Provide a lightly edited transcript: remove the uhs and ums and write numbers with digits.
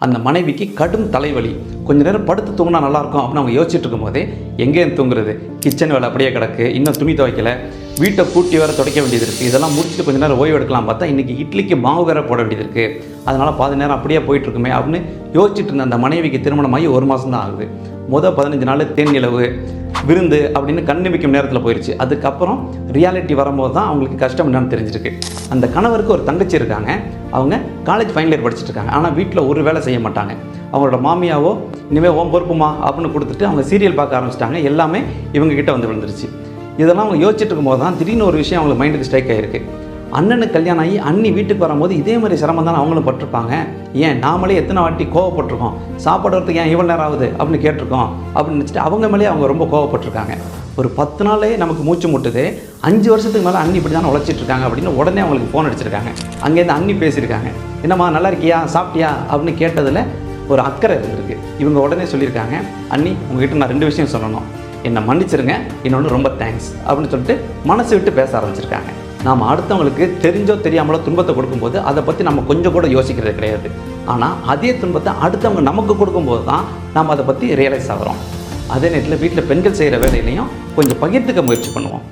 அந்த மனைவிக்கு கடும் தலைவலி. கொஞ்ச நேரம் படுத்து தூங்கினா நல்லாயிருக்கும் அப்படின்னு அவங்க யோசிச்சுட்டு இருக்கும்போதே எங்கேயும் தூங்குறது, கிச்சன் வேலை அப்படியே கிடக்கு, இன்னும் துணி துவைக்கல, வீட்டை கூட்டி வேறு துடைக்க வேண்டியது இருக்குது. இதெல்லாம் முடிச்சுட்டு கொஞ்சம் நேரம் ஓய்வு எடுக்கலாம் பார்த்தா இன்றைக்கி இட்லிக்கு மாவு வேறு போட வேண்டியது இருக்குது. அதனால் பாதி நேரம் அப்படியே போயிட்டுருக்குமே அப்படின்னு யோசிச்சுட்டு இருந்த அந்த மனைவிக்கு திருமணமாகி 1 மாதம் தான் ஆகுது. 15 நாள் தேன் நிலவு விருந்து அப்படின்னு கண்ணிமிக்கும் நேரத்தில் போயிடுச்சு. அதுக்கப்புறம் ரியாலிட்டி வரும்போது தான் அவங்களுக்கு கஷ்டம் என்னன்னு தெரிஞ்சிருக்கு. அந்த கணவருக்கு ஒரு தங்கச்சி இருக்காங்க. அவங்க காலேஜ் ஃபைனல் இயர் படிச்சுட்டு இருக்காங்க. ஆனால் வீட்டில் ஒரு வேலை செய்ய மாட்டாங்க. அவங்களோட மாமியாவோ இனிமேல் ஓம் பொறுப்புமா அப்படின்னு கொடுத்துட்டு அவங்க சீரியல் பார்க்க ஆரம்பிச்சிட்டாங்க. எல்லாமே இவங்ககிட்ட வந்து விழுந்துருச்சு. இதெல்லாம் அவங்க யோசிச்சுட்டு இருக்கும்போது தான் திடீர்னு ஒரு விஷயம் அவங்களுக்கு மைண்டுக்கு ஸ்ட்ரைக் ஆகிருக்கு. அண்ணனுக்கு கல்யாணம் ஆகி அண்ணி வீட்டுக்கு வரும்போது இதே மாதிரி சிரமம் தானே அவங்களும் பட்டிருப்பாங்க. ஏன் நாமளே எத்தனை வாட்டி கோவப்பட்டிருக்கோம், சாப்பாடு வரத்துக்கு ஏன் இவ்வளோ நேரம் ஆகுது அப்படின்னு கேட்டிருக்கோம் அப்படின்னு நினச்சிட்டு அவங்க மேலேயே அவங்க ரொம்ப கோவப்பட்டிருக்காங்க. ஒரு 10 நாளே நமக்கு மூச்சு முட்டுது, 5 வருஷத்துக்கு மேலே அண்ணி இப்படி தானே உழைச்சிட்ருக்காங்க அப்படின்னு உடனே அவங்களுக்கு ஃபோன் அடிச்சிருக்காங்க. அங்கேருந்து அண்ணி பேசியிருக்காங்க. என்னம்மா நல்லா இருக்கியா, சாப்பிட்டியா அப்படின்னு கேட்டதில் ஒரு அக்கறை இருந்திருக்கு. இவங்க உடனே சொல்லியிருக்காங்க, அண்ணி உங்ககிட்ட நான் 2 விஷயம் சொல்லணும், என்னை மன்னிச்சிருங்க, இன்னொன்று ரொம்ப தேங்க்ஸ் அப்படின்னு சொல்லிட்டு மனசு விட்டு பேச ஆரம்பிச்சிருக்காங்க. நாம் அடுத்தவங்களுக்கு தெரிஞ்சோ தெரியாமலோ துன்பத்தை கொடுக்கும்போது அதை பற்றி நம்ம கொஞ்சம் கூட யோசிக்கிறது கிடையாது. ஆனால் அதே துன்பத்தை அடுத்தவங்க நமக்கு கொடுக்கும்போது தான் நாம் அதை பற்றி ரியலைஸ் ஆகிறோம். அதே நேரத்தில் வீட்டில் பெண்கள் செய்கிற வேலையிலையும் கொஞ்சம் பகிர்ந்துக்க முயற்சி பண்ணுவோம்.